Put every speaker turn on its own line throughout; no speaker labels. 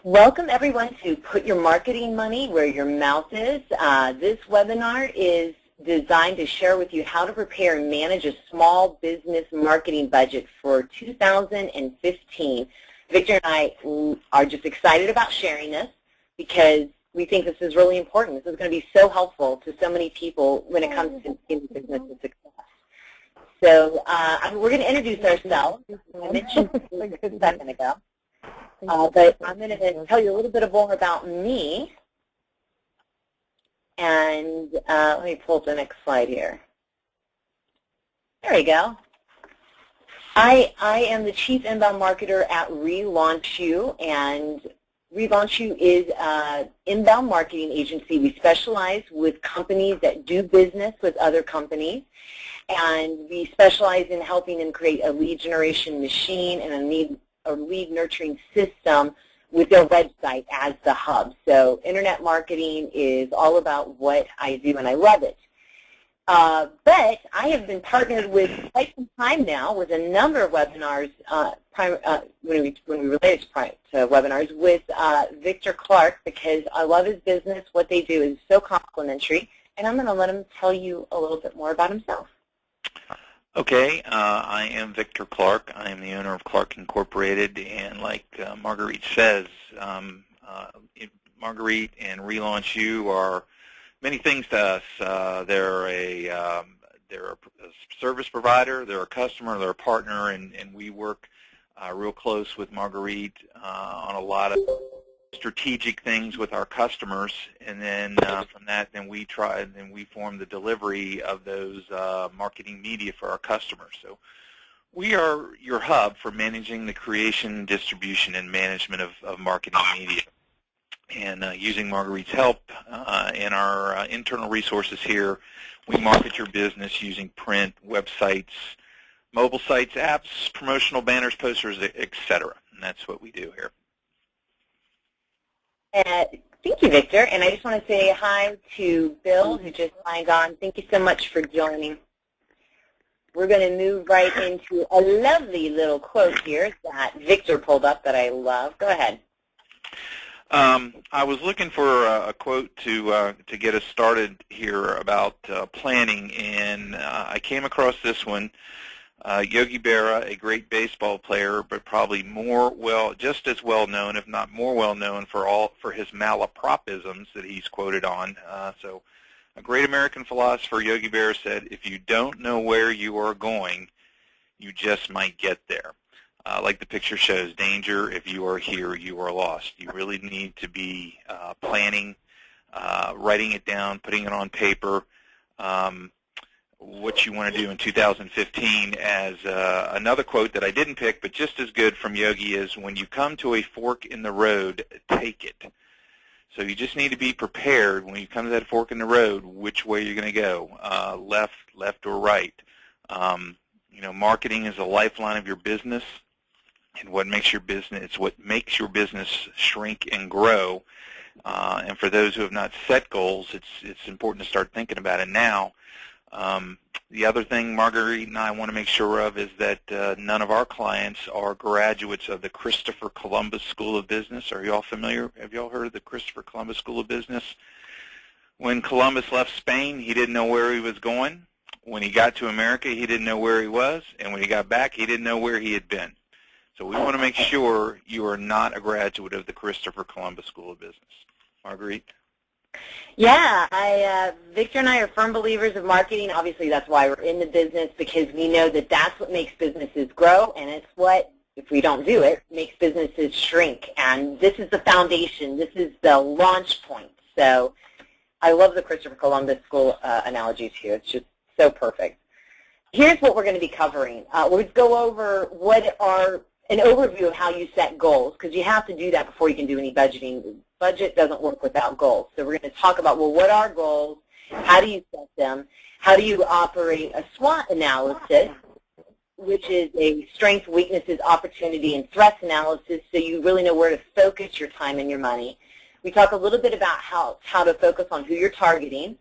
Welcome everyone to Put Your Marketing Money Where Your Mouth Is. This webinar is designed to share with you how to prepare and manage a small business marketing budget for 2015. Victor and I are just excited about sharing this because we think this is really important. This is going to be so helpful to so many people when it comes to business and success. So we're going to introduce ourselves. I mentioned a second ago. But I'm going to tell you a little bit more about me. And let me pull up the next slide here. There we go. I am the Chief Inbound Marketer at Relaunch You, and Relaunch You is an inbound marketing agency. We specialize with companies that do business with other companies, and we specialize in helping them create a lead generation machine and a lead nurturing system with their website as the hub. So internet marketing is all about what I do, and I love it. But I have been partnered with quite some time now with a number of webinars, when we related to webinars, with Victor Clark, because I love his business. What they do is so complimentary, and I'm going to let him tell you a little bit more about himself.
Okay, I am Victor Clark. I am the owner of Clark Incorporated, and like Marguerite says, Marguerite and Relaunch You are many things to us. They're a service provider, they're a customer, they're a partner, and we work real close with Marguerite on a lot of strategic things with our customers, and then from that, then we form the delivery of those marketing media for our customers. So we are your hub for managing the creation, distribution, and management of marketing media. And using Marguerite's help and our internal resources here, we market your business using print, websites, mobile sites, apps, promotional banners, posters, etc. And that's what we do here.
Thank you, Victor. And I just want to say hi to Bill, who just signed on. Thank you so much for joining. We're going to move right into a lovely little quote here that Victor pulled up that I love. Go ahead.
I was looking for a quote to get us started here about planning, and I came across this one. Yogi Berra, a great baseball player, but probably just as well known, if not more well known, for his malapropisms that he's quoted on. So, a great American philosopher, Yogi Berra, said, "If you don't know where you are going, you just might get there." Like the picture shows, danger. If you are here, you are lost. You really need to be planning, writing it down, putting it on paper. What you want to do in 2015. As another quote that I didn't pick, but just as good from Yogi, is when you come to a fork in the road, take it. So you just need to be prepared when you come to that fork in the road, which way you're going to go, left or right. Marketing is a lifeline of your business, and what makes your business shrink and grow. And for those who have not set goals, it's important to start thinking about it now. The other thing Marguerite and I want to make sure of is that none of our clients are graduates of the Christopher Columbus School of Business. Are you all familiar? Have you all heard of the Christopher Columbus School of Business? When Columbus left Spain, he didn't know where he was going. When he got to America, he didn't know where he was. And when he got back, he didn't know where he had been. So we want to make sure you are not a graduate of the Christopher Columbus School of Business. Marguerite?
Yeah, Victor and I are firm believers of marketing. Obviously, that's why we're in the business, because we know that that's what makes businesses grow, and it's what, if we don't do it, makes businesses shrink. And this is the foundation. This is the launch point. So I love the Christopher Columbus School analogies here. It's just so perfect. Here's what we're going to be covering. We'll go over an overview of how you set goals, because you have to do that before you can do any budgeting. Budget doesn't work without goals. So we're going to talk about, well, what are goals? How do you set them? How do you operate a SWOT analysis, which is a strengths, weaknesses, opportunity, and threats analysis, so you really know where to focus your time and your money. We talk a little bit about how to focus on who you're targeting,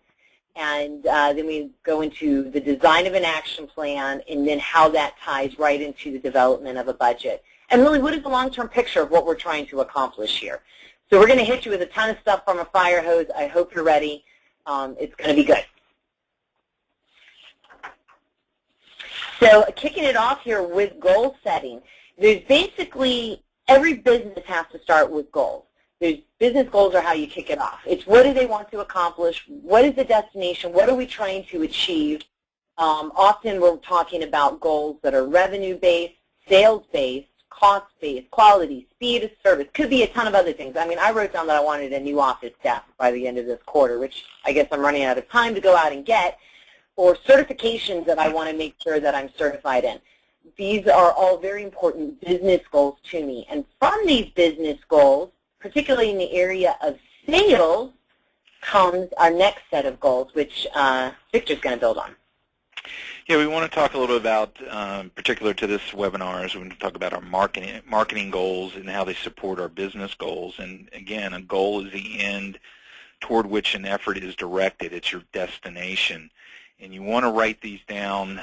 and then we go into the design of an action plan, and then how that ties right into the development of a budget. and really what is the long-term picture of what we're trying to accomplish here. So we're going to hit you with a ton of stuff from a fire hose. I hope you're ready. It's going to be good. So kicking it off here with goal setting, there's basically every business has to start with goals. Business goals are how you kick it off. It's what do they want to accomplish? What is the destination? What are we trying to achieve? Often we're talking about goals that are revenue-based, sales-based, cost-based, quality, speed of service. Could be a ton of other things. I mean, I wrote down that I wanted a new office desk by the end of this quarter, which I guess I'm running out of time to go out and get, or certifications that I want to make sure that I'm certified in. These are all very important business goals to me. And from these business goals, particularly in the area of sales, comes our next set of goals, which Victor's going to build on.
Yeah, we want to talk a little bit about, particular to this webinar, is we want to talk about our marketing goals and how they support our business goals. And again, a goal is the end toward which an effort is directed. It's your destination. And you want to write these down,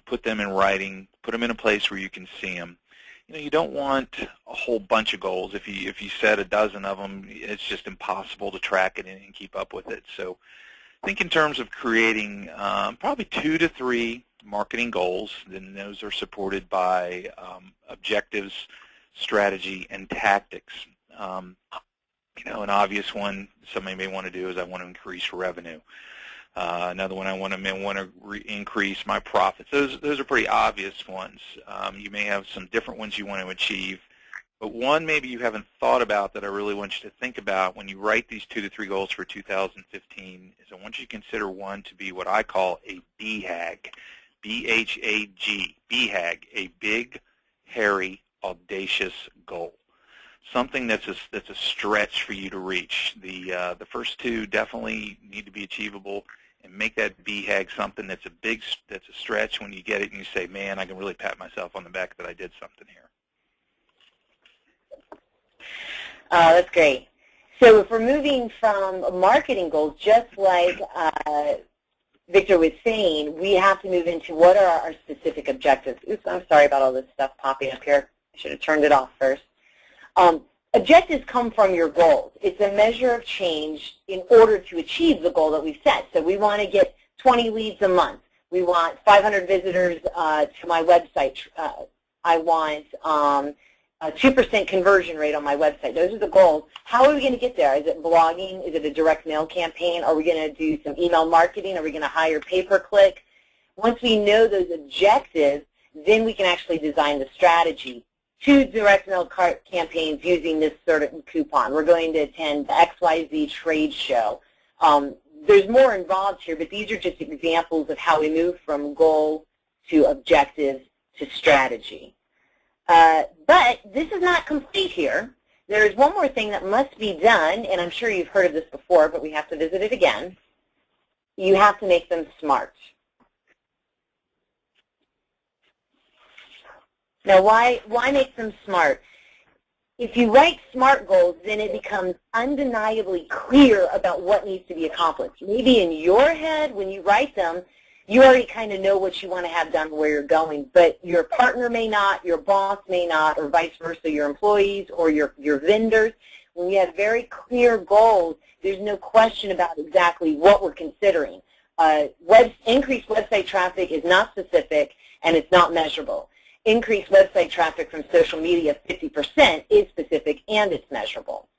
put them in writing, put them in a place where you can see them. You know, you don't want a whole bunch of goals. If you set a dozen of them, it's just impossible to track it and keep up with it. So think in terms of creating probably 2 to 3 marketing goals. Then those are supported by objectives, strategy, and tactics. You know, an obvious one somebody may want to do is I want to increase revenue. Another one, I want to increase my profits. Those are pretty obvious ones. You may have some different ones you want to achieve, but one maybe you haven't thought about that I really want you to think about when you write these 2 to 3 goals for 2015 is I want you to consider one to be what I call a BHAG, B-H-A-G, BHAG, a big, hairy, audacious goal. Something that's a stretch for you to reach. The first 2 definitely need to be achievable, and make that BHAG something that's a stretch when you get it and you say, man, I can really pat myself on the back that I did something here.
That's great. So if we're moving from marketing goals, just like Victor was saying, we have to move into what are our specific objectives. Oops, I'm sorry about all this stuff popping up here. I should have turned it off first. Objectives come from your goals. It's a measure of change in order to achieve the goal that we've set. So we want to get 20 leads a month. We want 500 visitors to my website. I want a 2% conversion rate on my website. Those are the goals. How are we going to get there? Is it blogging? Is it a direct mail campaign? Are we going to do some email marketing? Are we going to hire pay-per-click? Once we know those objectives, then we can actually design the strategy. 2 direct mail campaigns using this certain coupon. We're going to attend the XYZ trade show. There's more involved here, but these are just examples of how we move from goal to objective to strategy. But this is not complete here. There is one more thing that must be done, and I'm sure you've heard of this before, but we have to visit it again. You have to make them smart. Now, why make them smart? If you write SMART goals, then it becomes undeniably clear about what needs to be accomplished. Maybe in your head, when you write them, you already kind of know what you want to have done, where you're going, but your partner may not, your boss may not, or vice versa, your employees or your vendors. When you have very clear goals, there's no question about exactly what we're considering. Increased website traffic is not specific, and it's not measurable. Increased website traffic from social media, 50%, is specific and it's measurable.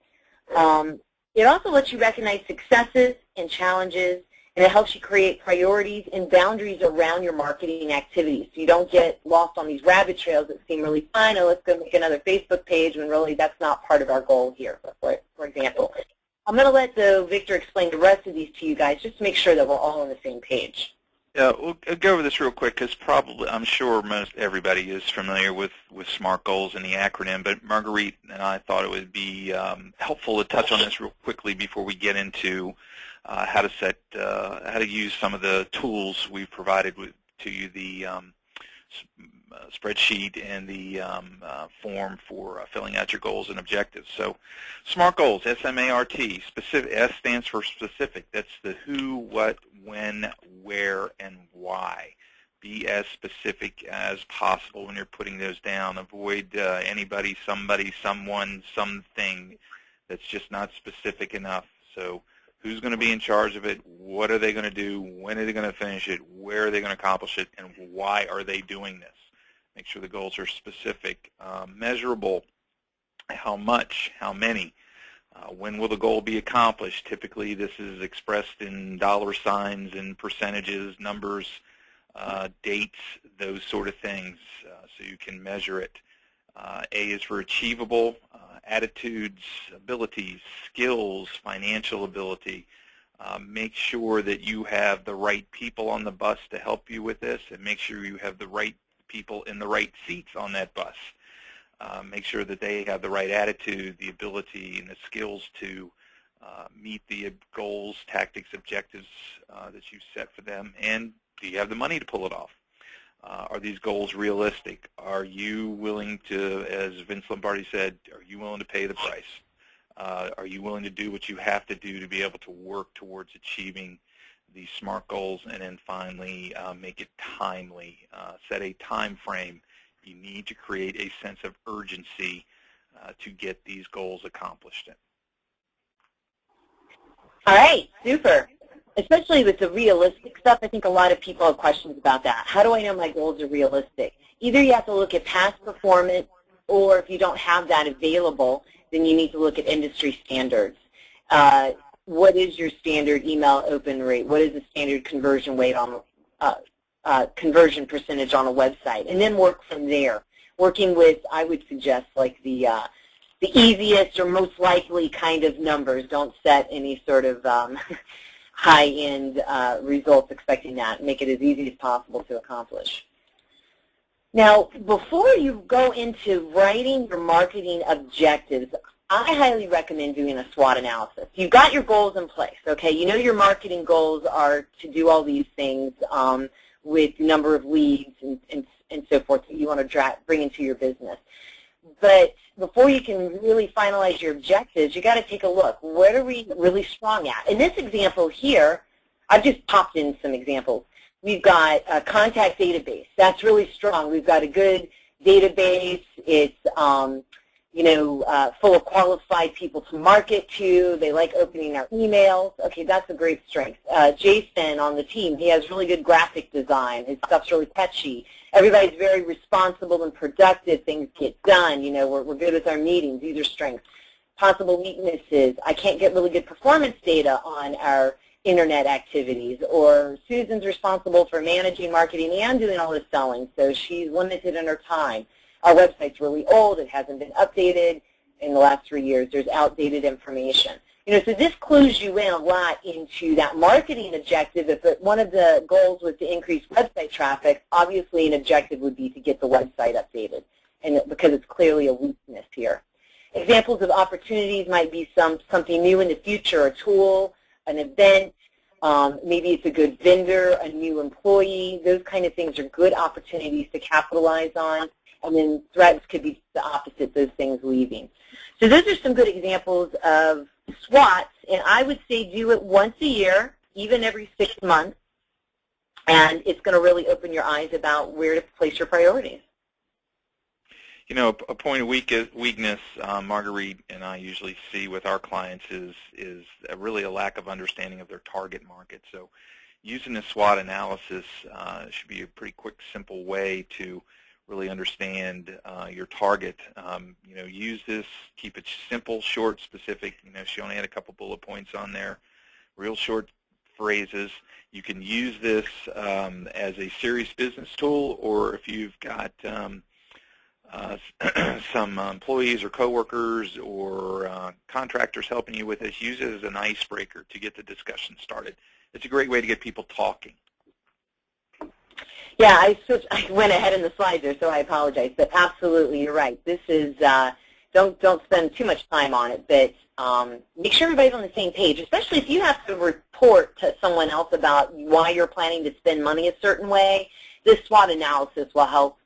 It also lets you recognize successes and challenges, and it helps you create priorities and boundaries around your marketing activities so you don't get lost on these rabbit trails that seem really fun, and let's go make another Facebook page when really that's not part of our goal here, for example. I'm going to let Victor explain the rest of these to you guys just to make sure that we're all on the same page.
Yeah, we'll go over this real quick because probably I'm sure most everybody is familiar with SMART goals and the acronym, but Marguerite and I thought it would be helpful to touch on this real quickly before we get into how to use some of the tools we've provided to you, the spreadsheet and the form for filling out your goals and objectives. So SMART goals, S-M-A-R-T, specific. S stands for specific. That's the who, what, when, where, and why. Be as specific as possible when you're putting those down. Avoid anybody, somebody, someone, something that's just not specific enough. So who's going to be in charge of it? What are they going to do? When are they going to finish it? Where are they going to accomplish it? And why are they doing this? Make sure the goals are specific, measurable. How much? How many? When will the goal be accomplished? Typically, this is expressed in dollar signs and percentages, numbers, dates, those sort of things, so you can measure it. A is for achievable, attitudes, abilities, skills, financial ability. Make sure that you have the right people on the bus to help you with this, and make sure you have the right people in the right seats on that bus. Make sure that they have the right attitude, the ability, and the skills to meet the goals, tactics, objectives that you've set for them, and do you have the money to pull it off? Are these goals realistic? Are you willing to, as Vince Lombardi said, are you willing to pay the price? Are you willing to do what you have to do to be able to work towards achieving these SMART goals? And then finally, make it timely. Set a time frame. You need to create a sense of urgency to get these goals accomplished.
All right, super. Especially with the realistic stuff, I think a lot of people have questions about that. How do I know my goals are realistic? Either you have to look at past performance, or if you don't have that available, then you need to look at industry standards. What is your standard email open rate? What is the standard conversion rate on conversion percentage on a website? And then work from there. Working with, I would suggest, like the easiest or most likely kind of numbers. Don't set any sort of high-end results expecting that. Make it as easy as possible to accomplish. Now, before you go into writing your marketing objectives, I highly recommend doing a SWOT analysis. You've got your goals in place, okay? You know your marketing goals are to do all these things with number of leads and so forth that you want to bring into your business. But before you can really finalize your objectives, you got to take a look. What are we really strong at? In this example here, I've just popped in some examples. We've got a contact database. That's really strong. We've got a good database. It's full of qualified people to market to. They like opening our emails. Okay, that's a great strength. Jason on the team, he has really good graphic design. His stuff's really catchy. Everybody's very responsible and productive. Things get done. You know, we're good with our meetings. These are strengths. Possible weaknesses. I can't get really good performance data on our internet activities. Or Susan's responsible for managing marketing and doing all the selling, so she's limited in her time. Our website's really old. It hasn't been updated in the last 3 years. There's outdated information. So this clues you in a lot into that marketing objective. If one of the goals was to increase website traffic, obviously an objective would be to get the website updated, and because it's clearly a weakness here. Examples of opportunities might be something new in the future, a tool, an event, maybe it's a good vendor, a new employee. Those kind of things are good opportunities to capitalize on. And then threats could be the opposite, those things leaving. So those are some good examples of SWOTs, and I would say do it once a year, even every 6 months, and it's going to really open your eyes about where to place your priorities.
You know, a point of weakness, Marguerite and I usually see with our clients is really a lack of understanding of their target market. So using a SWOT analysis should be a pretty quick, simple way to really understand your target. Use this, keep it simple, short, specific. She only had a couple bullet points on there, real short phrases. You can use this as a serious business tool, or if you've got some employees or coworkers or contractors helping you with this, use it as an icebreaker to get the discussion started. It's a great way to get people talking.
Yeah, I went ahead in the slides there, so I apologize. But absolutely, you're right. This is don't spend too much time on it, but make sure everybody's on the same page, especially if you have to report to someone else about why you're planning to spend money a certain way. This SWOT analysis will help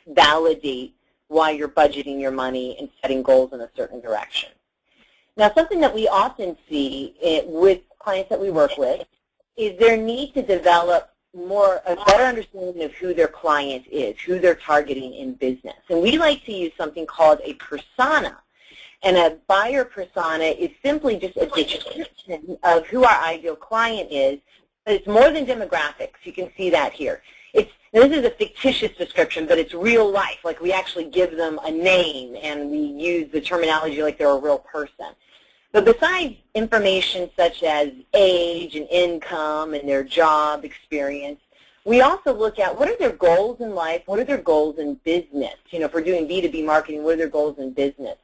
validate why you're budgeting your money and setting goals in a certain direction. Now, something that we often see with clients that we work with is their need to develop a better understanding of who their client is, who they're targeting in business. And we like to use something called a persona. And a buyer persona is simply just a description of who our ideal client is, but it's more than demographics. You can see that here. This is a fictitious description, but it's real life. Like, we actually give them a name, and we use the terminology like they're a real person. But besides information such as age and income and their job experience, we also look at what are their goals in life, what are their goals in business. You know, if we're doing B2B marketing, what are their goals in business?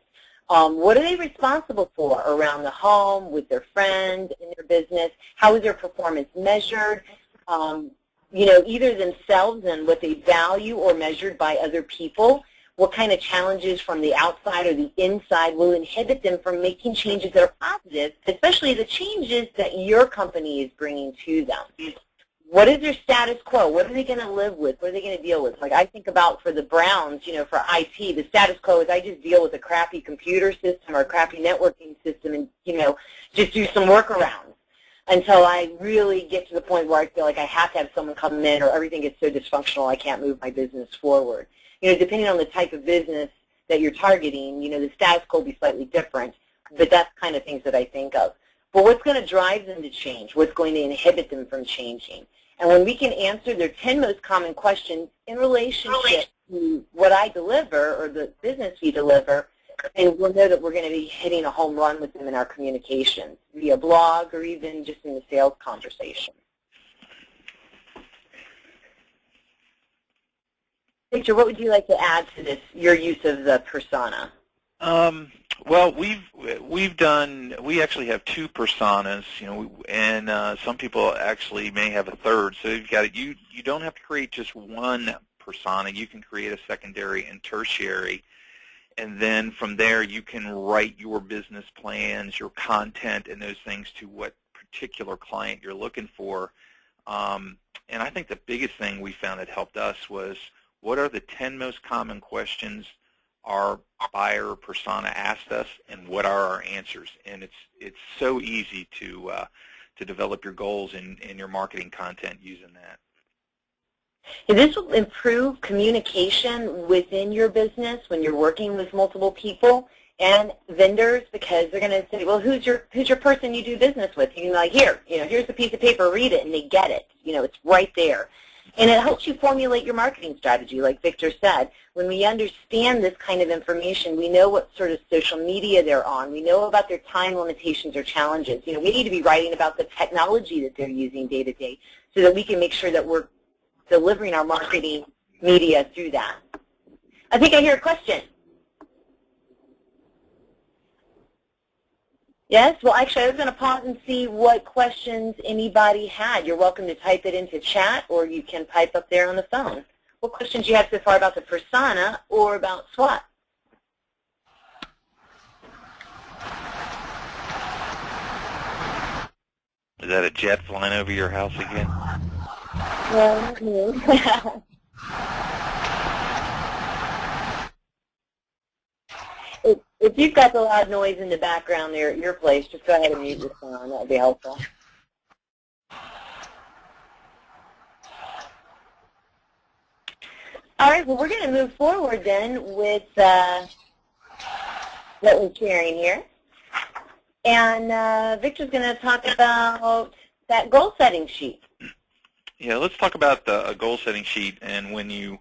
What are they responsible for around the home, with their friends, in their business? How is their performance measured? You know, either themselves and what they value or measured by other people. What kind of challenges from the outside or the inside will inhibit them from making changes that are positive, especially the changes that your company is bringing to them? What is their status quo? What are they going to live with? What are they going to deal with? Like, I think about for the Browns, you know, for IT, the status quo is I just deal with a crappy computer system or a crappy networking system and, you know, just do some workarounds until I really get to the point where I feel like I have to have someone come in or everything gets so dysfunctional I can't move my business forward. You know, depending on the type of business that you're targeting, you know, the status quo will be slightly different, but that's kind of things that I think of. But what's going to drive them to change? What's going to inhibit them from changing? And when we can answer their 10 most common questions in relationship to what I deliver or the business we deliver, and we'll know that we're going to be hitting a home run with them in our communications via blog or even just in the sales conversation. Victor, what would you like to add to this, your use of the persona?
Well, we actually have two personas, you know, and some people actually may have a third. So you've got you don't have to create just one persona. You can create a secondary and tertiary, and then from there you can write your business plans, your content, and those things to what particular client you're looking for. And I think the biggest thing we found that helped us was, what are the 10 most common questions our buyer persona asked us, and what are our answers? And it's so easy to develop your goals in your marketing content using that.
And this will improve communication within your business when you're working with multiple people and vendors, because they're going to say, well, who's your person you do business with? You can be like, here, you know, here's a piece of paper, read it, and they get it. You know, it's right there. And it helps you formulate your marketing strategy, like Victor said. When we understand this kind of information, we know what sort of social media they're on. We know about their time limitations or challenges. You know, we need to be writing about the technology that they're using day to day so that we can make sure that we're delivering our marketing media through that. I think I hear a question. Yes? Well, actually, I was going to pause and see what questions anybody had. You're welcome to type it into chat, or you can pipe up there on the phone. What questions do you have so far about the persona or about SWOT?
Is that a jet flying over your house again?
Well, if you've got the loud noise in the background there at your place, just go ahead and mute your phone. That would be helpful. All right, well, we're going to move forward then with what we're sharing here. And Victor's going to talk about that goal-setting sheet.
Yeah, let's talk about the goal-setting sheet. And when you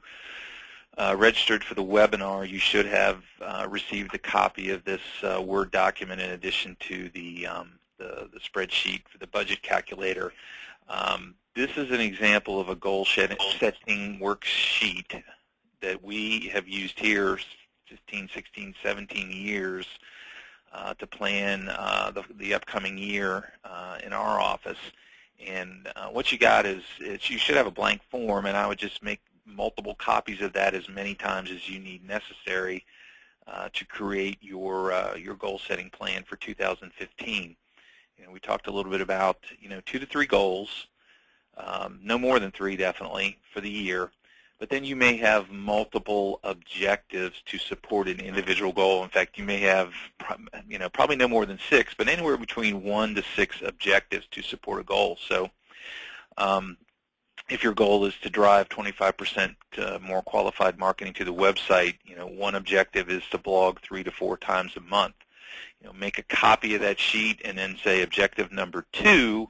registered for the webinar, you should have received a copy of this Word document in addition to the spreadsheet for the budget calculator. This is an example of a goal-setting worksheet that we have used here 15, 16, 17 years to plan the upcoming year in our office. And what you got is you should have a blank form, and I would just make multiple copies of that as many times as you need necessary to create your goal-setting plan for 2015. You know, we talked a little bit about 2 to 3 goals, no more than 3 definitely for the year. But then you may have multiple objectives to support an individual goal. In fact, you may have probably no more than 6, but anywhere between 1 to 6 objectives to support a goal. So if your goal is to drive 25% more qualified marketing to the website, one objective is to blog 3 to 4 times a month. Make a copy of that sheet and then say objective number 2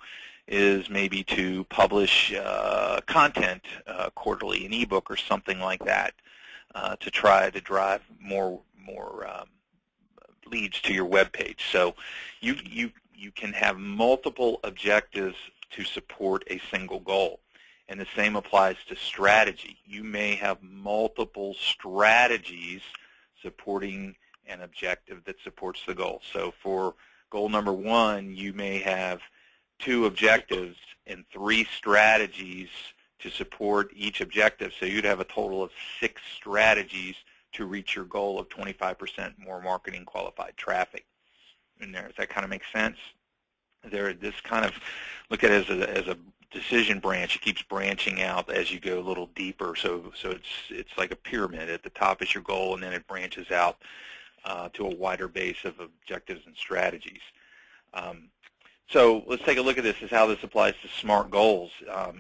is maybe to publish content quarterly, an ebook or something like that, to try to drive more leads to your web page. So you can have multiple objectives to support a single goal. And the same applies to strategy. You may have multiple strategies supporting an objective that supports the goal. So for goal number 1, you may have 2 objectives and 3 strategies to support each objective. So you'd have a total of 6 strategies to reach your goal of 25% more marketing qualified traffic in there. Does that kind of make sense? This kind of, look at it as a decision branch. It keeps branching out as you go a little deeper. So it's like a pyramid. At the top is your goal, and then it branches out to a wider base of objectives and strategies. So let's take a look at this as how this applies to SMART goals.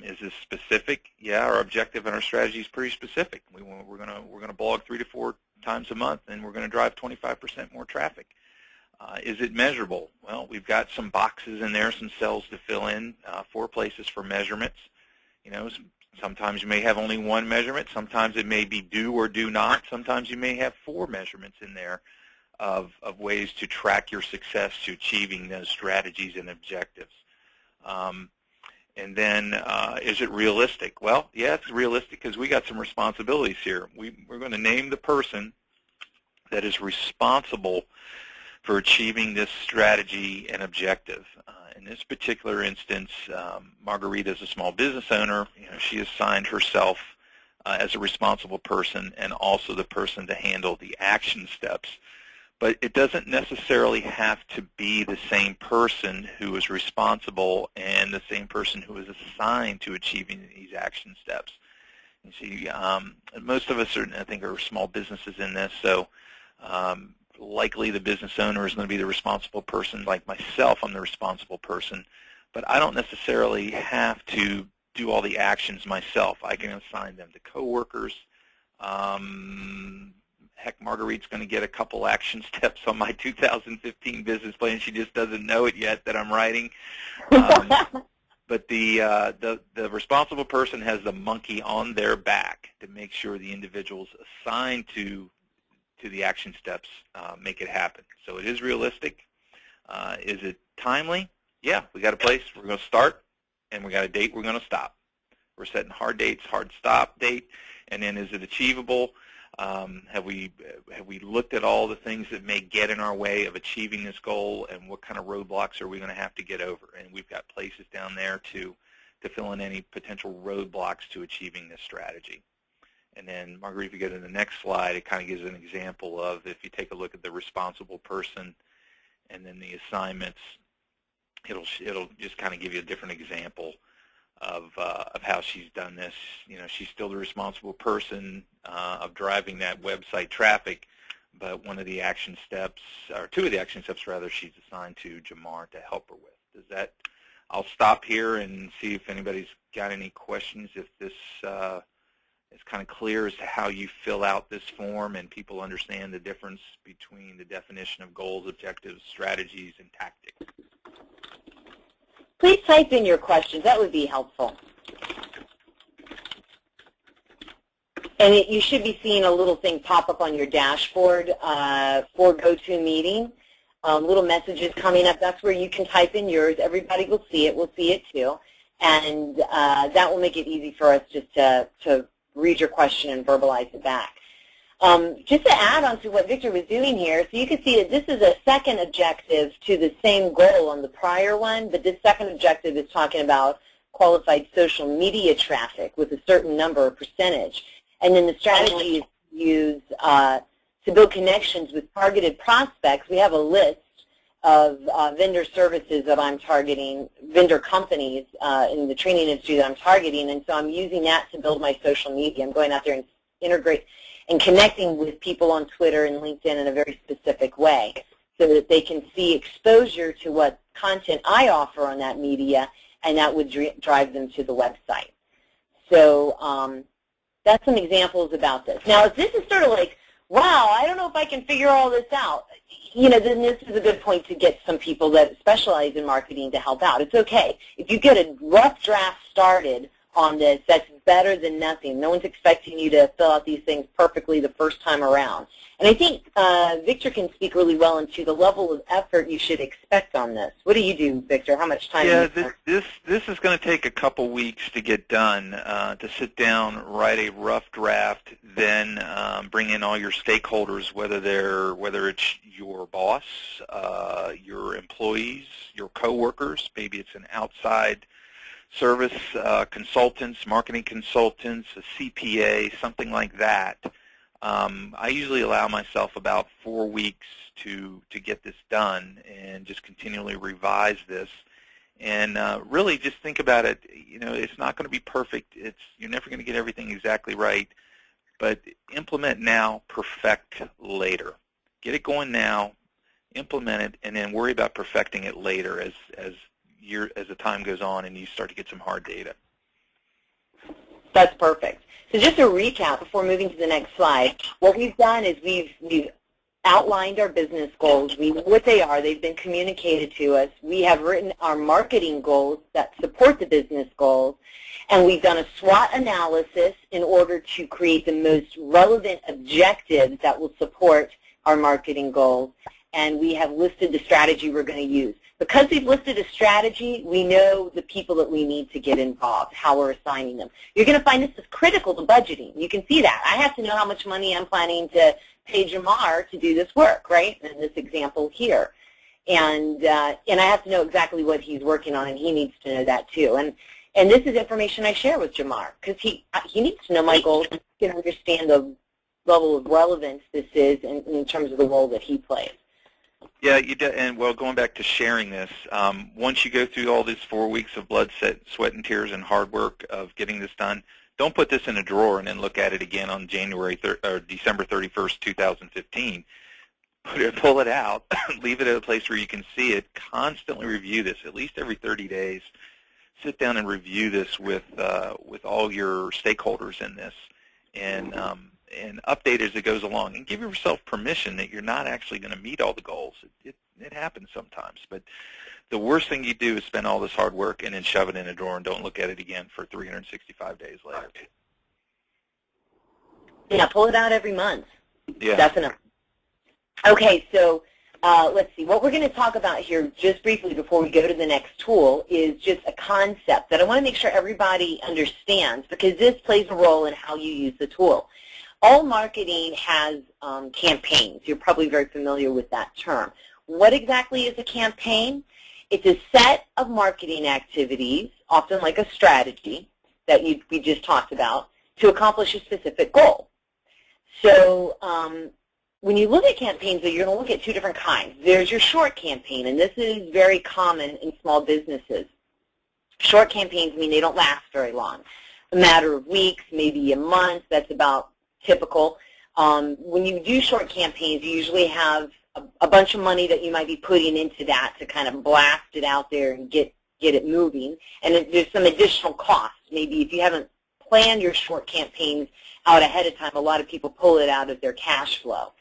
Is this specific? Yeah, our objective and our strategy is pretty specific. We're gonna blog 3 to 4 times a month, and we're going to drive 25% more traffic. Is it measurable? Well, we've got some boxes in there, some cells to fill in, 4 places for measurements. Sometimes you may have only 1 measurement. Sometimes it may be do or do not. Sometimes you may have 4 measurements in there of ways to track your success to achieving those strategies and objectives. And then is it realistic? Well, yeah, it's realistic because we got some responsibilities here. We're going to name the person that is responsible for achieving this strategy and objective. In this particular instance, Margarita is a small business owner. She assigned herself as a responsible person and also the person to handle the action steps. But it doesn't necessarily have to be the same person who is responsible and the same person who is assigned to achieving these action steps. You see, most of us I think, are small businesses in this, so likely the business owner is going to be the responsible person. Like myself, I'm the responsible person, but I don't necessarily have to do all the actions myself. I can assign them to coworkers. Heck, Marguerite's going to get a couple action steps on my 2015 business plan. She just doesn't know it yet that I'm writing. But the responsible person has the monkey on their back to make sure the individuals assigned to the action steps make it happen. So it is realistic. Is it timely? Yeah, we got a place we're going to start, and we got a date we're going to stop. We're setting hard dates, hard stop date, and then is it achievable? Have we looked at all the things that may get in our way of achieving this goal, and what kind of roadblocks are we going to have to get over? And we've got places down there to fill in any potential roadblocks to achieving this strategy. And then, Marguerite, if you go to the next slide, it kind of gives an example of, if you take a look at the responsible person and then the assignments, it'll just kind of give you a different example of how she's done this. She's still the responsible person of driving that website traffic, but one of the action steps, or 2 of the action steps rather, she's assigned to Jamar to help her with. Does that? I'll stop here and see if anybody's got any questions. If this is kind of clear as to how you fill out this form and people understand the difference between the definition of goals, objectives, strategies, and tactics.
Please type in your questions. That would be helpful. And you should be seeing a little thing pop up on your dashboard for GoToMeeting. Little messages coming up. That's where you can type in yours. Everybody will see it. We'll see it too. And that will make it easy for us just to read your question and verbalize it back. Just to add on to what Victor was doing here, so you can see that this is a second objective to the same goal on the prior one, but this second objective is talking about qualified social media traffic with a certain number or percentage. And then the strategy is to use to build connections with targeted prospects. We have a list of vendor services that I'm targeting, vendor companies in the training industry that I'm targeting, and so I'm using that to build my social media. I'm going out there and integrate and connecting with people on Twitter and LinkedIn in a very specific way so that they can see exposure to what content I offer on that media, and that would drive them to the website. So that's some examples about this. Now, if this is sort of like, wow, I don't know if I can figure all this out, then this is a good point to get some people that specialize in marketing to help out. It's okay. If you get a rough draft started on this, that's better than nothing. No one's expecting you to fill out these things perfectly the first time around. And I think Victor can speak really well into the level of effort you should expect on this. What do you do, Victor? How much time?
Yeah, this is going to take a couple weeks to get done, to sit down, write a rough draft, then bring in all your stakeholders, whether it's your boss, your employees, your coworkers, maybe it's an outside service consultants, marketing consultants, a CPA, something like that. I usually allow myself about 4 weeks to get this done and just continually revise this. And really just think about it, it's not going to be perfect. You're never going to get everything exactly right, but implement now, perfect later. Get it going now, implement it, and then worry about perfecting it later as the time goes on and you start to get some hard data.
That's perfect. So just to recap before moving to the next slide, what we've done is we've outlined our business goals. We know what they are. They've been communicated to us. We have written our marketing goals that support the business goals, and we've done a SWOT analysis in order to create the most relevant objectives that will support our marketing goals, and we have listed the strategy we're going to use. Because we've listed a strategy, we know the people that we need to get involved, how we're assigning them. You're going to find this is critical to budgeting. You can see that. I have to know how much money I'm planning to pay Jamar to do this work, right, in this example here. And I have to know exactly what he's working on, and he needs to know that too. And this is information I share with Jamar because he needs to know my goals and he can understand the level of relevance this is in terms of the role that he plays.
Yeah, and well, going back to sharing this, once you go through all these 4 weeks of blood, sweat, and tears and hard work of getting this done, don't put this in a drawer and then look at it again on December 31st, 2015. Pull it out, leave it at a place where you can see it, constantly review this, at least every 30 days. Sit down and review this with all your stakeholders in this, and update as it goes along, and give yourself permission that you're not actually going to meet all the goals. It happens sometimes, but the worst thing you do is spend all this hard work and then shove it in a drawer and don't look at it again for 365 days later.
Yeah, pull it out every month.
Yeah.
Definitely. Okay, so let's see. What we're going to talk about here just briefly before we go to the next tool is just a concept that I want to make sure everybody understands because this plays a role in how you use the tool. All marketing has campaigns. You're probably very familiar with that term. What exactly is a campaign? It's a set of marketing activities, often like a strategy that we just talked about, to accomplish a specific goal. So when you look at campaigns, you're going to look at two different kinds. There's your short campaign, and this is very common in small businesses. Short campaigns mean they don't last very long. A matter of weeks, maybe a month, that's about typical. When you do short campaigns, you usually have a bunch of money that you might be putting into that to kind of blast it out there and get it moving. And there's some additional costs. Maybe if you haven't planned your short campaigns out ahead of time, a lot of people pull it out of their cash flow.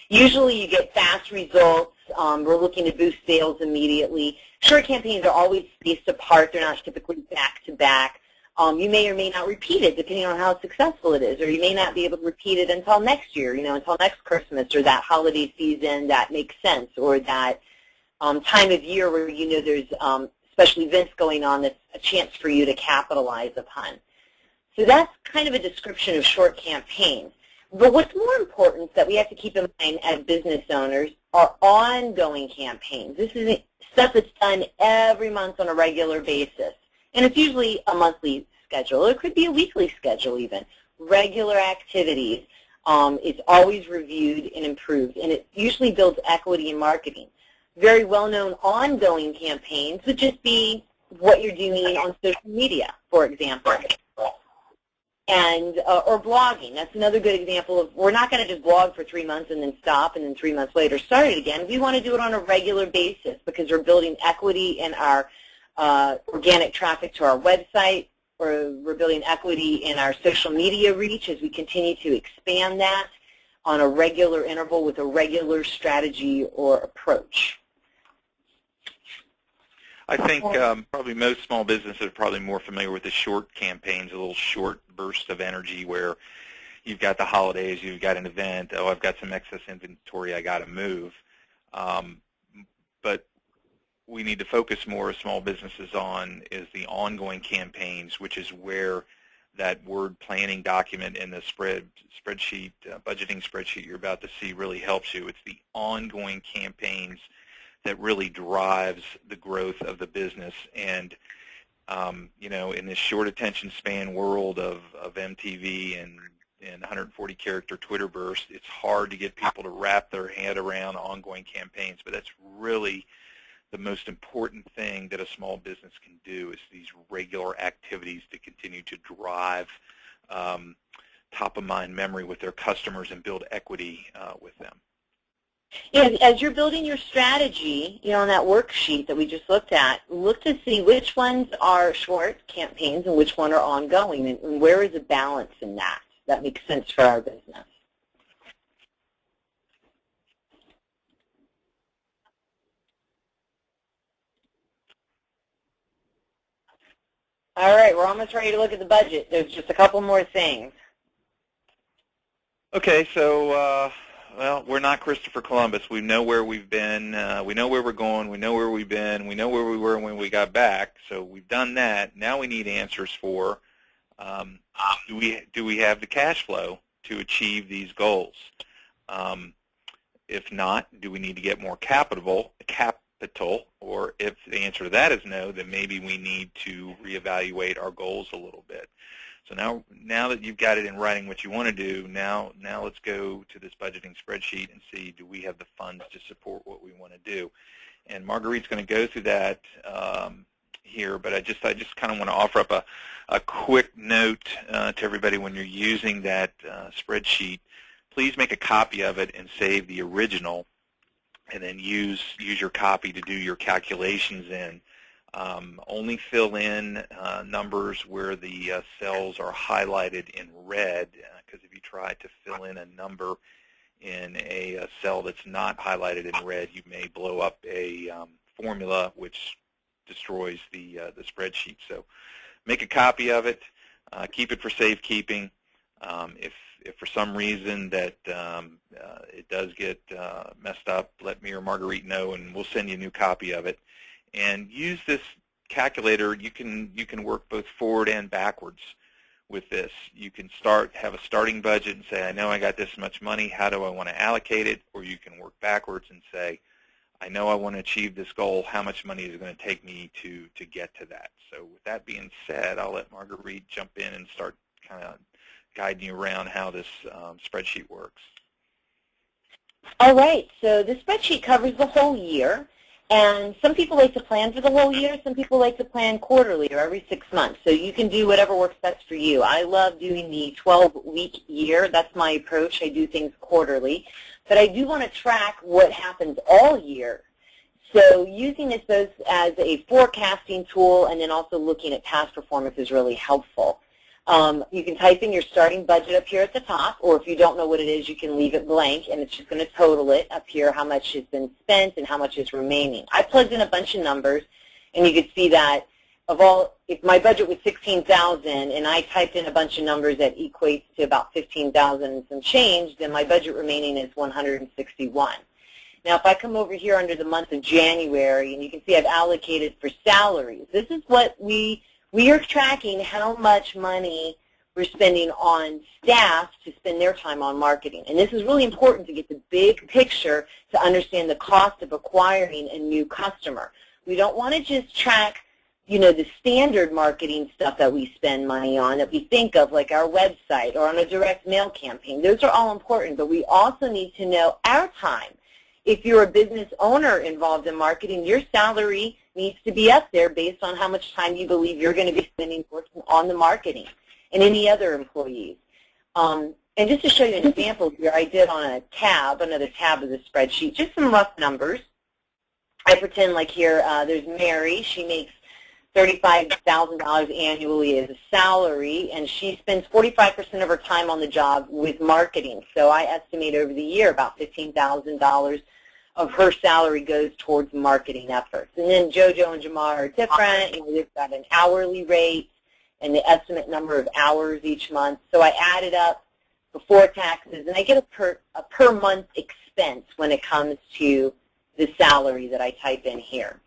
Usually you get fast results. We're looking to boost sales immediately. Short campaigns are always spaced apart. They're not typically back-to-back. You may or may not repeat it depending on how successful it is, or you may not be able to repeat it until next year, until next Christmas or that holiday season that makes sense, or that time of year where there's special events going on that's a chance for you to capitalize upon. So that's kind of a description of short campaigns. But what's more important that we have to keep in mind as business owners are ongoing campaigns. This is stuff that's done every month on a regular basis. And it's usually a monthly schedule. It could be a weekly schedule even. Regular activities. It's always reviewed and improved. And it usually builds equity in marketing. Very well-known ongoing campaigns would just be what you're doing on social media, for example. And or blogging. That's another good example of we're not going to just blog for 3 months and then stop and then 3 months later start it again. We want to do it on a regular basis because we're building equity in our organic traffic to our website, we're building equity in our social media reach as we continue to expand that on a regular interval with a regular strategy or approach.
I think probably most small businesses are probably more familiar with the short campaigns, a little short burst of energy where you've got the holidays, you've got an event, oh, I've got some excess inventory I got to move. But we need to focus more as small businesses on is the ongoing campaigns, which is where that word planning document in the spreadsheet, budgeting spreadsheet you're about to see really helps you. It's the ongoing campaigns that really drives the growth of the business. And, you know, in this short attention span world of MTV and 140-character Twitter bursts, it's hard to get people to wrap their head around ongoing campaigns. But that's really the most important thing that a small business can do is these regular activities to continue to drive top-of-mind memory with their customers and build equity with them.
Yeah, as you're building your strategy, you know, on that worksheet that we just looked at, look to see which ones are short campaigns and which one are ongoing, and where is the balance in that. That makes sense for our business. All right, we're almost ready to look at the budget. There's just a couple more things.
Okay, so, well, we're not Christopher Columbus. We know where we've been. We know where we're going. We know where we've been. We know where we were when we got back. So we've done that. Now we need answers for do we have the cash flow to achieve these goals? If not, do we need to get more capital? Or if the answer to that is no, then maybe we need to reevaluate our goals a little bit. So now that you've got it in writing what you want to do, now let's go to this budgeting spreadsheet and see, do we have the funds to support what we want to do? And Marguerite's going to go through that here, but I just kind of want to offer up a quick note to everybody when you're using that spreadsheet. Please make a copy of it and save the original, and then use your copy to do your calculations in. Only fill in numbers where the cells are highlighted in red, because if you try to fill in a number in a cell that's not highlighted in red, you may blow up a formula which destroys the spreadsheet. So make a copy of it, keep it for safekeeping. If for some reason that it does get messed up, let me or Marguerite know, and we'll send you a new copy of it. And use this calculator. You can work both forward and backwards with this. You can have a starting budget and say, I know I got this much money. How do I want to allocate it? Or you can work backwards and say, I know I want to achieve this goal. How much money is it going to take me to get to that? So with that being said, I'll let Marguerite jump in and start kind of guiding you around how this spreadsheet works.
All right, so the spreadsheet covers the whole year, and some people like to plan for the whole year. Some people like to plan quarterly or every 6 months, so you can do whatever works best for you. I love doing the 12-week year. That's my approach. I do things quarterly, but I do want to track what happens all year. So using this both as a forecasting tool and then also looking at past performance is really helpful. You can type in your starting budget up here at the top, or if you don't know what it is, you can leave it blank, and it's just going to total it up here, how much has been spent and how much is remaining. I plugged in a bunch of numbers, and you can see that if my budget was $16,000 and I typed in a bunch of numbers that equates to about $15,000 and some change, then my budget remaining is $161. Now, if I come over here under the month of January, and you can see I've allocated for salaries. This is what we are tracking how much money we're spending on staff to spend their time on marketing. And this is really important to get the big picture to understand the cost of acquiring a new customer. We don't want to just track, you know, the standard marketing stuff that we spend money on, that we think of, like our website or on a direct mail campaign. Those are all important, but we also need to know our time. If you're a business owner involved in marketing, your salary needs to be up there based on how much time you believe you're going to be spending working on the marketing, and any other employees. And just to show you an example here, I did on another tab of the spreadsheet, just some rough numbers. I pretend like here there's Mary. She makes $35,000 annually as a salary, and she spends 45% of her time on the job with marketing. So I estimate over the year about $15,000 of her salary goes towards marketing efforts. And then JoJo and Jamar are different. They've got an hourly rate and the estimate number of hours each month. So I added up before taxes, and I get a per month expense when it comes to the salary that I type in here.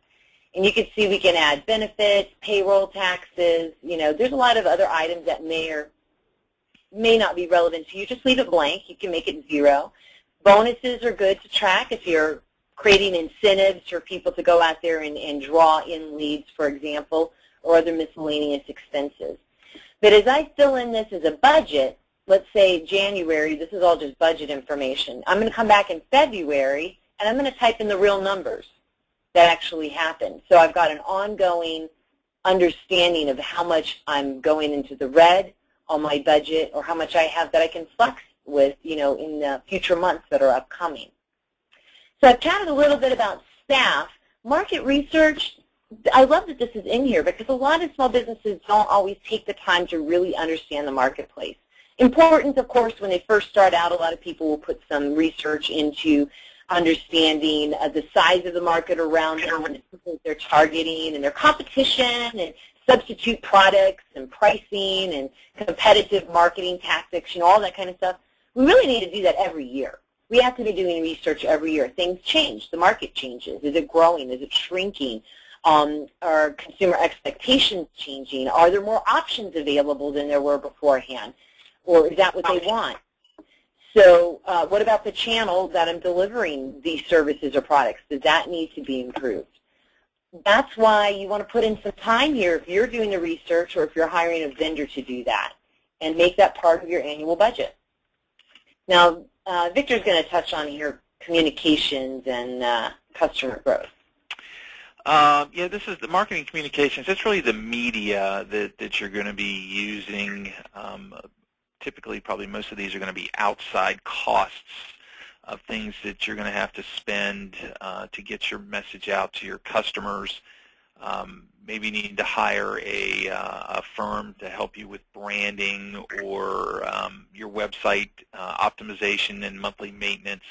And you can see we can add benefits, payroll taxes. There's a lot of other items that may or may not be relevant to you. Just leave it blank. You can make it 0. Bonuses are good to track if you're creating incentives for people to go out there and draw in leads, for example, or other miscellaneous expenses. But as I fill in this as a budget, let's say January, this is all just budget information. I'm going to come back in February, and I'm going to type in the real numbers that actually happened. So I've got an ongoing understanding of how much I'm going into the red on my budget or how much I have that I can flex with, in the future months that are upcoming. So I've chatted a little bit about staff. Market research, I love that this is in here because a lot of small businesses don't always take the time to really understand the marketplace. Important, of course, when they first start out, a lot of people will put some research into understanding the size of the market around them and the people they're targeting and their competition and substitute products and pricing and competitive marketing tactics, all that kind of stuff. We really need to do that every year. We have to be doing research every year. Things change. The market changes. Is it growing? Is it shrinking? Are consumer expectations changing? Are there more options available than there were beforehand? Or is that what they want? So what about the channel that I'm delivering these services or products? Does that need to be improved? That's why you want to put in some time here if you're doing the research or if you're hiring a vendor to do that, and make that part of your annual budget. Now, Victor's going to touch on here communications and customer growth.
Yeah, this is the marketing communications. It's really the media that you're going to be using. Typically, probably most of these are going to be outside costs of things that you're going to have to spend to get your message out to your customers. Maybe you need to hire a firm to help you with branding or your website optimization and monthly maintenance.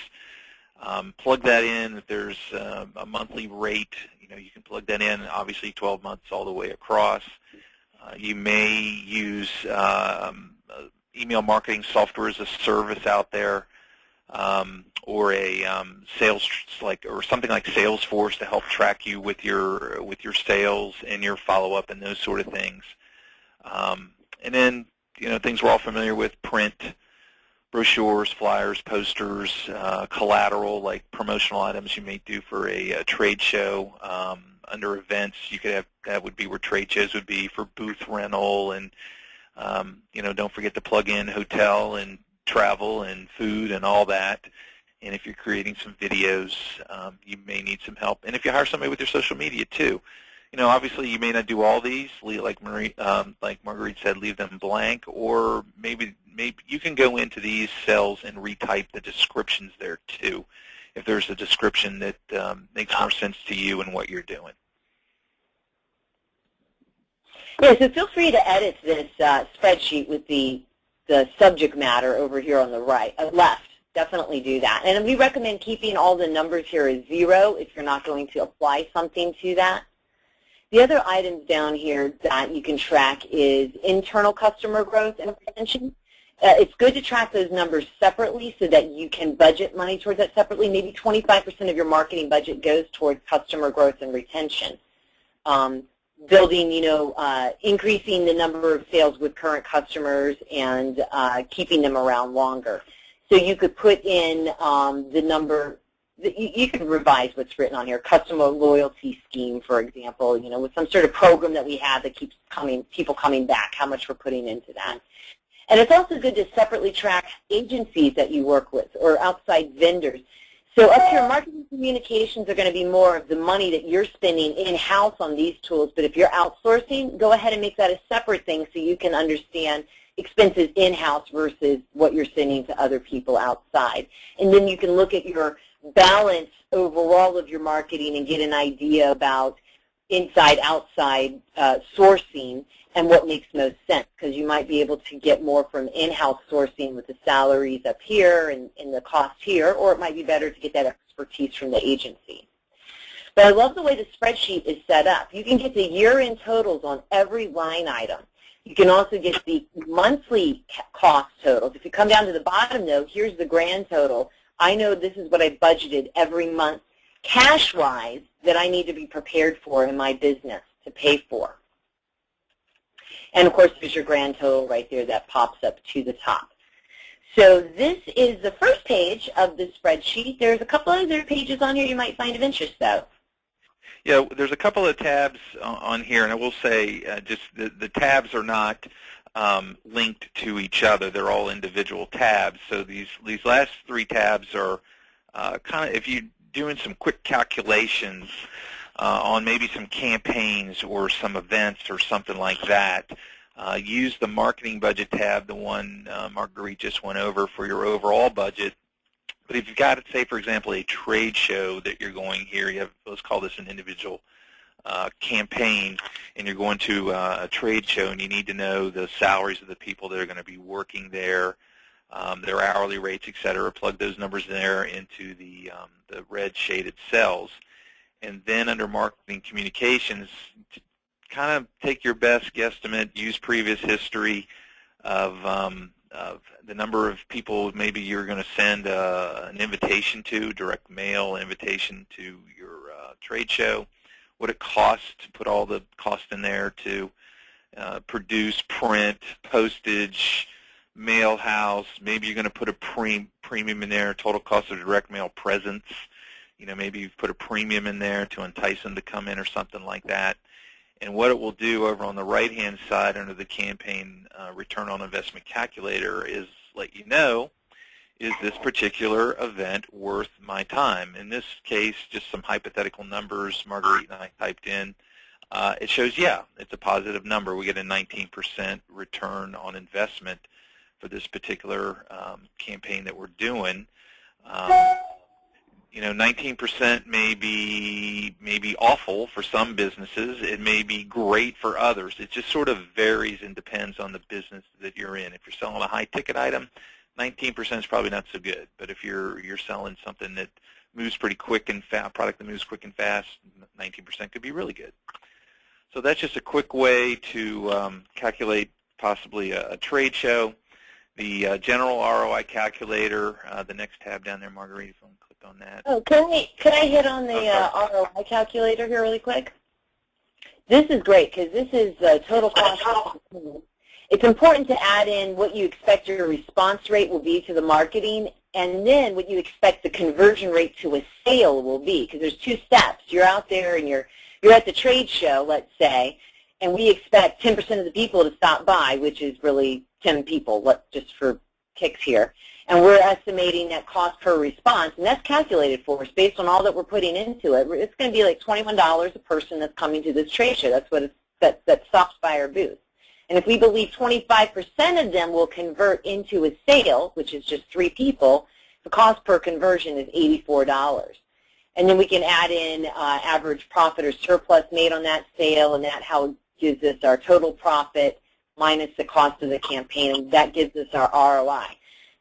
Plug that in. If there's a monthly rate, you can plug that in, obviously 12 months all the way across. You may use email marketing software as a service out there, or a sales or something like Salesforce to help track you with your sales and your follow-up and those sort of things. And then things we're all familiar with: print, brochures, flyers, posters, collateral like promotional items you may do for a trade show. Under events, you could have that would be where trade shows would be for booth rental, and don't forget to plug in hotel and travel and food and all that. And if you're creating some videos, you may need some help. And if you hire somebody with your social media too, obviously you may not do all these, like Marguerite said, leave them blank, or maybe you can go into these cells and retype the descriptions there too, if there's a description that makes more sense to you and what you're doing.
Yeah, so feel free to edit this spreadsheet with the subject matter over here on the left. Definitely do that. And we recommend keeping all the numbers here as 0 if you're not going to apply something to that. The other items down here that you can track is internal customer growth and retention. It's good to track those numbers separately so that you can budget money towards that separately. Maybe 25% of your marketing budget goes towards customer growth and retention. Building, increasing the number of sales with current customers and keeping them around longer. So you could put in the number, you can revise what's written on here, customer loyalty scheme, for example, with some sort of program that we have that keeps people coming back, how much we're putting into that. And it's also good to separately track agencies that you work with or outside vendors. So up here, marketing communications are going to be more of the money that you're spending in-house on these tools, but if you're outsourcing, go ahead and make that a separate thing so you can understand expenses in-house versus what you're sending to other people outside. And then you can look at your balance overall of your marketing and get an idea about inside, outside sourcing and what makes most sense, because you might be able to get more from in-house sourcing with the salaries up here and the cost here, or it might be better to get that expertise from the agency. But I love the way the spreadsheet is set up. You can get the year-end totals on every line item. You can also get the monthly cost totals. If you come down to the bottom, though, here's the grand total. I know this is what I budgeted every month cash-wise that I need to be prepared for in my business to pay for. And, of course, there's your grand total right there that pops up to the top. So this is the first page of the spreadsheet. There's a couple other pages on here you might find of interest, though.
Yeah, there's a couple of tabs on here, and I will say just the tabs are not linked to each other. They're all individual tabs. So these last three tabs are kind of, if you're doing some quick calculations on maybe some campaigns or some events or something like that, use the marketing budget tab, the one Marguerite just went over, for your overall budget. But if you've got, say, for example, a trade show that you're going here, you have, let's call this an individual campaign, and you're going to a trade show, and you need to know the salaries of the people that are going to be working there, their hourly rates, et cetera. Plug those numbers there into the red shaded cells. And then under marketing communications, kind of take your best guesstimate, use previous history of the number of people maybe you're going to send an invitation to, direct mail invitation to your trade show, what it costs to put all the cost in there to produce, print, postage, mail house. Maybe you're going to put a premium in there, total cost of direct mail presence. You know, maybe you've put a premium in there to entice them to come in or something like that. And what it will do over on the right-hand side under the campaign return on investment calculator is let you know, is this particular event worth my time? In this case, just some hypothetical numbers Marguerite and I typed in. It shows, yeah, it's a positive number. We get a 19% return on investment for this particular campaign that we're doing. You know, 19% may be awful for some businesses. It may be great for others. It just sort of varies and depends on the business that you're in. If you're selling a high-ticket item, 19% is probably not so good. But if you're selling something that moves pretty quick and fast, a product that moves quick and fast, 19% could be really good. So that's just a quick way to calculate possibly a trade show. The general ROI calculator, the next tab down there, Marguerite, if you want to click on that.
Oh, could I hit on the ROI calculator here really quick? This is great because this is total cost. It's important to add in what you expect your response rate will be to the marketing, and then what you expect the conversion rate to a sale will be, because there's two steps. You're out there and you're at the trade show, let's say, and we expect 10% of the people to stop by, which is really 10 people, just for kicks here. And we're estimating that cost per response, and that's calculated for us based on all that we're putting into it. It's going to be like $21 a person that's coming to this trade show. That's what that stops by our booth. And if we believe 25% of them will convert into a sale, which is just 3 people, the cost per conversion is $84. And then we can add in average profit or surplus made on that sale, and that how gives us our total profit minus the cost of the campaign, and that gives us our ROI.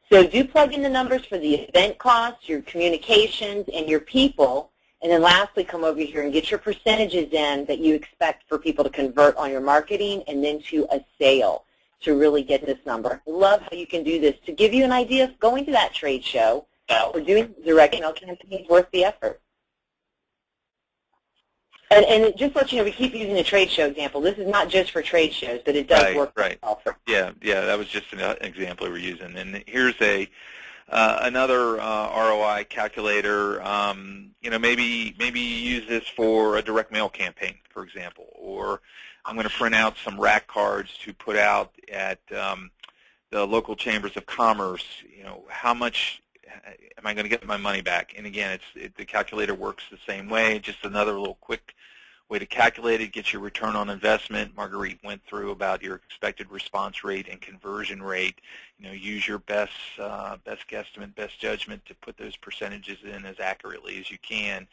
So do plug in the numbers for the event costs, your communications, and your people, and then lastly come over here and get your percentages in that you expect for people to convert on your marketing and then to a sale to really get this number. I love how you can do this to give you an idea of going to that trade show or doing direct mail campaigns worth the effort. And it just lets you know, we keep using the trade show example. This is not just for trade shows, but it does work well for.
Yeah, that was just an example we're using. And here's another ROI calculator. You know, maybe you use this for a direct mail campaign, for example, or I'm going to print out some rack cards to put out at the local chambers of commerce. You know, how much am I going to get my money back? And again, the calculator works the same way, just another little quick way to calculate it, get your return on investment. Marguerite went through about your expected response rate and conversion rate. You know, use your best guesstimate, best judgment to put those percentages in as accurately as you can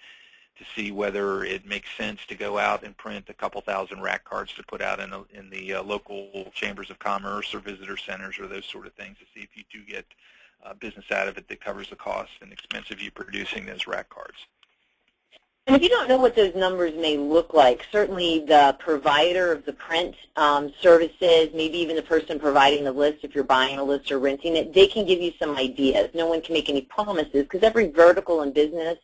to see whether it makes sense to go out and print a couple thousand rack cards to put out in the local chambers of commerce or visitor centers or those sort of things, to see if you do get business out of it that covers the cost and expense of you producing those rack cards.
And if you don't know what those numbers may look like, certainly the provider of the print services, maybe even the person providing the list, if you're buying a list or renting it, they can give you some ideas. No one can make any promises because every vertical in business,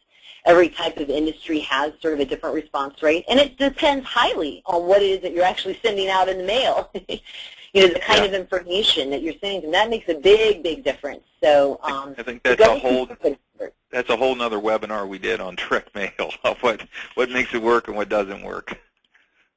every type of industry has sort of a different response rate, and it depends highly on what it is that you're actually sending out in the mail. You know, the kind of information that you're sending them, that makes a big, big difference. So
I think that's a whole nother webinar we did on direct mail of what makes it work and what doesn't work.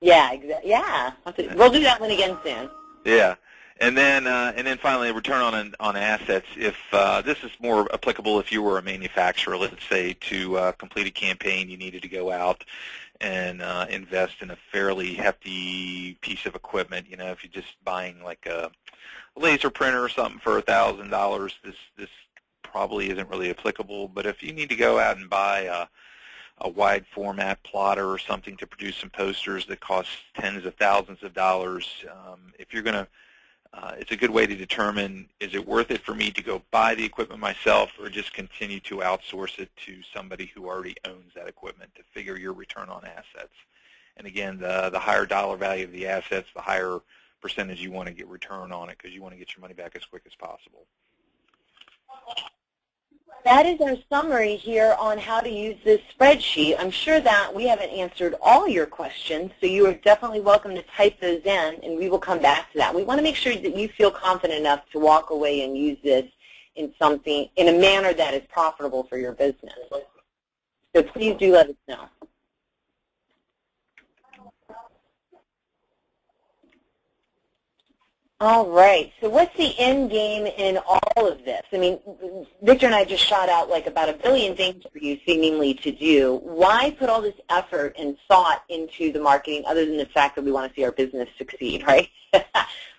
Yeah, exactly. Yeah, we'll do that one again soon.
Yeah, and then finally, return on assets. If this is more applicable if you were a manufacturer, let's say to complete a campaign, you needed to go out and invest in a fairly hefty piece of equipment. You know, if you're just buying like a laser printer or something for $1,000, this probably isn't really applicable. But if you need to go out and buy a wide format plotter or something to produce some posters that cost tens of thousands of dollars, if you're going to, it's a good way to determine, is it worth it for me to go buy the equipment myself or just continue to outsource it to somebody who already owns that equipment, to figure your return on assets. And again, the higher dollar value of the assets, the higher percentage you want to get return on it, because you want to get your money back as quick as possible.
That is our summary here on how to use this spreadsheet. I'm sure that we haven't answered all your questions, so you are definitely welcome to type those in, and we will come back to that. We want to make sure that you feel confident enough to walk away and use this in a manner that is profitable for your business. So please do let us know. All right, so what's the end game in all of this? I mean, Victor and I just shot out like about 1 billion things for you seemingly to do. Why put all this effort and thought into the marketing other than the fact that we want to see our business succeed, right?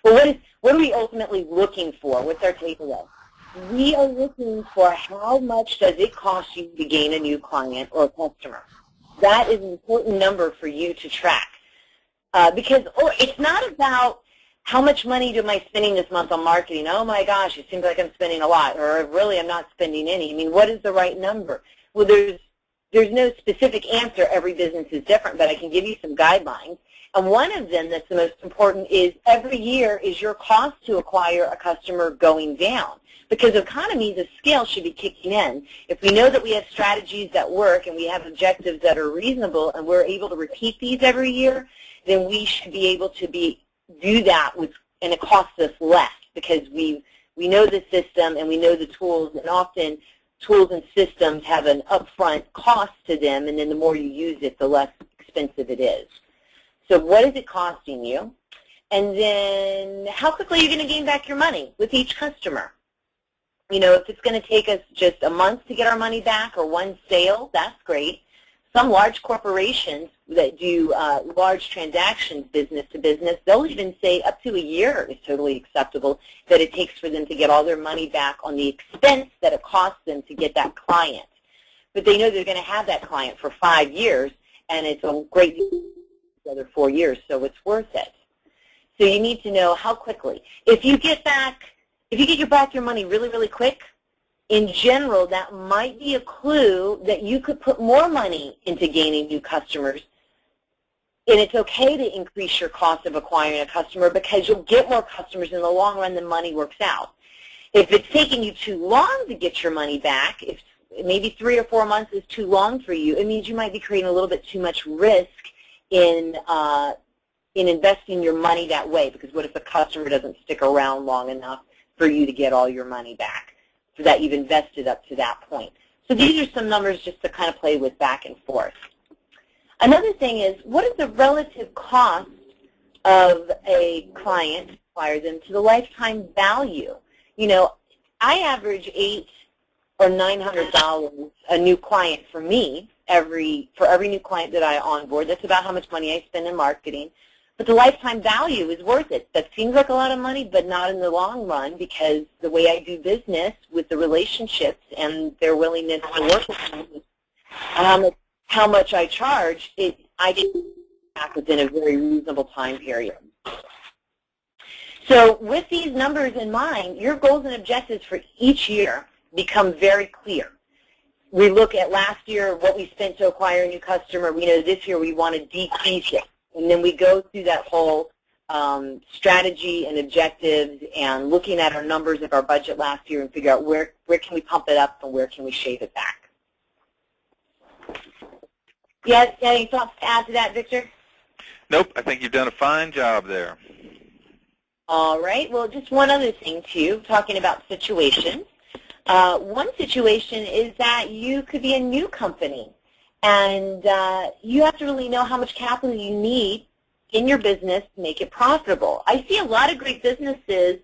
Well, what are we ultimately looking for? What's our takeaway? We are looking for how much does it cost you to gain a new client or customer. That is an important number for you to track because it's not about how much money am I spending this month on marketing? Oh my gosh, it seems like I'm spending a lot, or really I'm not spending any. I mean, what is the right number? Well, there's no specific answer. Every business is different, but I can give you some guidelines. And one of them that's the most important is every year is your cost to acquire a customer going down, because economies of scale should be kicking in. If we know that we have strategies that work and we have objectives that are reasonable and we're able to repeat these every year, then we should be able to do that and it costs us less because we know the system and we know the tools, and often tools and systems have an upfront cost to them, and then the more you use it, the less expensive it is. So what is it costing you? And then how quickly are you going to gain back your money with each customer? You know, if it's going to take us just a month to get our money back or one sale, that's great. Some large corporations that do large transactions business to business, they'll even say up to a year is totally acceptable that it takes for them to get all their money back on the expense that it costs them to get that client. But they know they're going to have that client for 5 years, and it's a great the other 4 years, so it's worth it. So you need to know how quickly. If you get back your money really, really quick, in general, that might be a clue that you could put more money into gaining new customers. And it's okay to increase your cost of acquiring a customer because you'll get more customers in the long run. The money works out. If it's taking you too long to get your money back, if maybe 3 or 4 months is too long for you, it means you might be creating a little bit too much risk in investing your money that way, because what if the customer doesn't stick around long enough for you to get all your money back that you've invested up to that point? So these are some numbers just to kind of play with back and forth. Another thing is, what is the relative cost of a client to acquire them to the lifetime value? You know, I average $800 or $900 a new client for me for every new client that I onboard. That's about how much money I spend in marketing. But the lifetime value is worth it. That seems like a lot of money, but not in the long run, because the way I do business with the relationships and their willingness to work with me, how much how much I charge, I get back within a very reasonable time period. So with these numbers in mind, your goals and objectives for each year become very clear. We look at last year, what we spent to acquire a new customer. We know this year we want to decrease it. And then we go through that whole strategy and objectives and looking at our numbers of our budget last year and figure out where can we pump it up and where can we shave it back. Yes, any thoughts to add to that, Victor?
Nope, I think you've done a fine job there.
All right, well, just one other thing, too, talking about situations. One situation is that you could be a new company, and you have to really know how much capital you need in your business to make it profitable. I see a lot of great businesses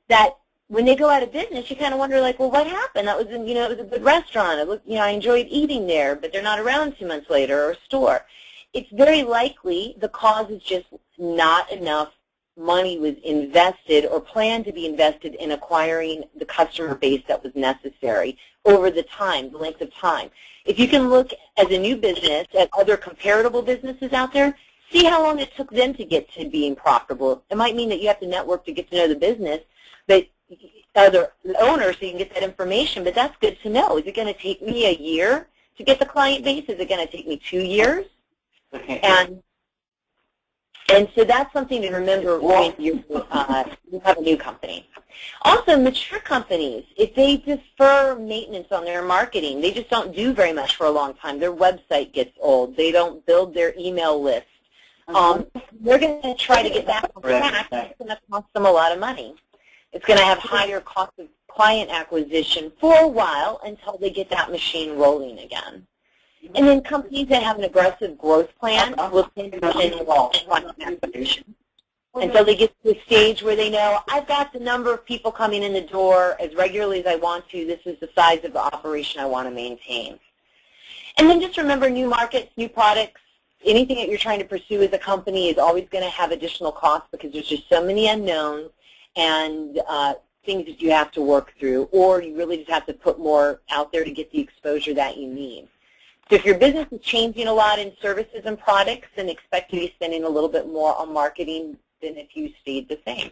that when they go out of business, you kind of wonder, like, well, what happened? That was, it was a good restaurant. I enjoyed eating there, but they're not around 2 months later, or a store. It's very likely the cause is just not enough money was invested or planned to be invested in acquiring the customer base that was necessary over the length of time. If you can look as a new business at other comparable businesses out there, see how long it took them to get to being profitable. It might mean that you have to network to get to know the business, but other owners so you can get that information, but that's good to know. Is it going to take me a year to get the client base? Is it going to take me 2 years? Okay. And so that's something to remember when you have a new company. Also, mature companies, if they defer maintenance on their marketing, they just don't do very much for a long time. Their website gets old. They don't build their email list. They're going to try to get that on track. It's going to cost them a lot of money. It's going to have higher cost of client acquisition for a while until they get that machine rolling again. And then companies that have an aggressive growth plan will tend to spend client acquisition until they get to the stage where they know, I've got the number of people coming in the door as regularly as I want to. This is the size of the operation I want to maintain. And then just remember, new markets, new products, anything that you're trying to pursue as a company is always going to have additional costs because there's just so many unknowns and things that you have to work through, or you really just have to put more out there to get the exposure that you need. So if your business is changing a lot in services and products, then expect to be spending a little bit more on marketing than if you stayed the same.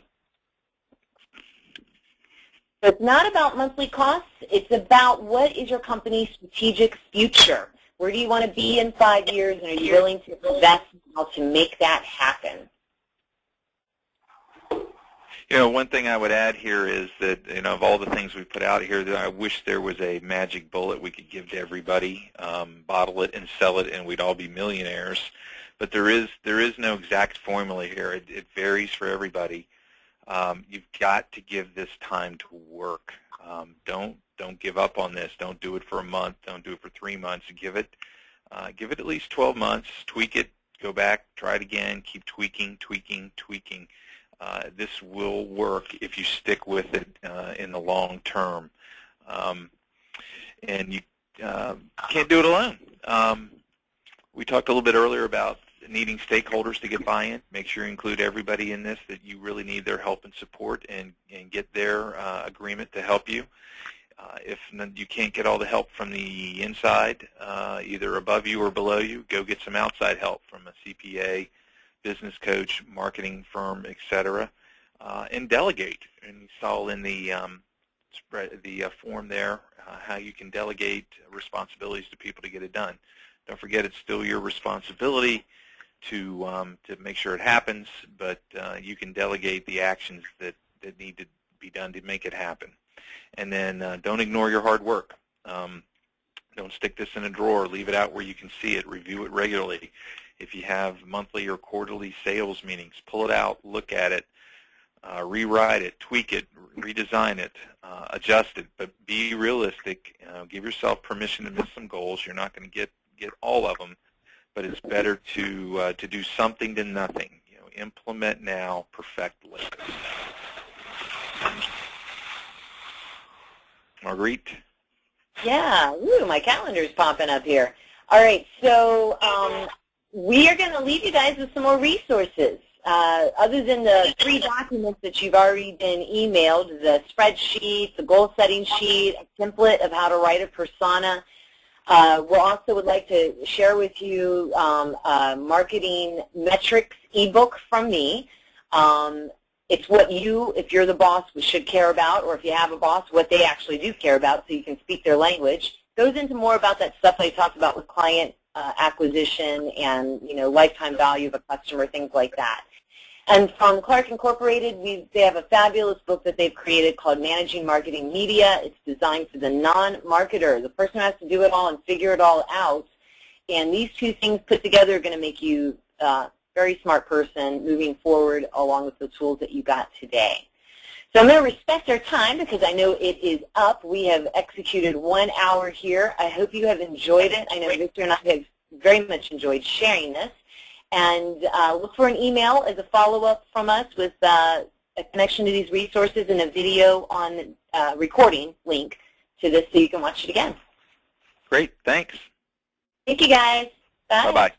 So it's not about monthly costs. It's about what is your company's strategic future. Where do you want to be in 5 years, and are you willing to invest now to make that happen?
One thing I would add here is that, of all the things we put out here, that I wish there was a magic bullet we could give to everybody, bottle it and sell it, and we'd all be millionaires. But there is no exact formula here. It varies for everybody. You've got to give this time to work. Don't give up on this. Don't do it for a month. Don't do it for 3 months. Give it at least 12 months. Tweak it. Go back. Try it again. Keep tweaking. This will work if you stick with it in the long term. And you can't do it alone. We talked a little bit earlier about needing stakeholders to get buy-in. Make sure you include everybody in this, that you really need their help and support, and get their agreement to help you. If you can't get all the help from the inside, either above you or below you, go get some outside help from a CPA, business coach, marketing firm, etc., and delegate. And you saw in the form there how you can delegate responsibilities to people to get it done. Don't forget, it's still your responsibility to make sure it happens, but you can delegate the actions that need to be done to make it happen. And then don't ignore your hard work. Don't stick this in a drawer. Leave it out where you can see it. Review it regularly. If you have monthly or quarterly sales meetings, pull it out, look at it, rewrite it, tweak it, redesign it, adjust it, but be realistic. Give yourself permission to miss some goals. You're not going to get all of them, but it's better to do something than nothing. Implement now, perfect later. Marguerite?
Yeah, my calendar's popping up here. All right, so we are going to leave you guys with some more resources. Other than the 3 documents that you've already been emailed, the spreadsheet, the goal-setting sheet, a template of how to write a persona, We also would like to share with you a marketing metrics ebook from me. It's what you, if you're the boss, should care about, or if you have a boss, what they actually do care about so you can speak their language. Goes into more about that stuff I talked about with client acquisition and, lifetime value of a customer, things like that. And from Clark Incorporated, they have a fabulous book that they've created called Managing Marketing Media. It's designed for the non-marketer, the person who has to do it all and figure it all out. And these two things put together are going to make you a very smart person moving forward along with the tools that you got today. So I'm going to respect our time because I know it is up. We have executed 1 hour here. I hope you have enjoyed it. I know Victor and I have very much enjoyed sharing this. And look for an email as a follow-up from us with a connection to these resources and a video on recording link to this so you can watch it again.
Great. Thanks.
Thank you, guys. Bye.
Bye-bye.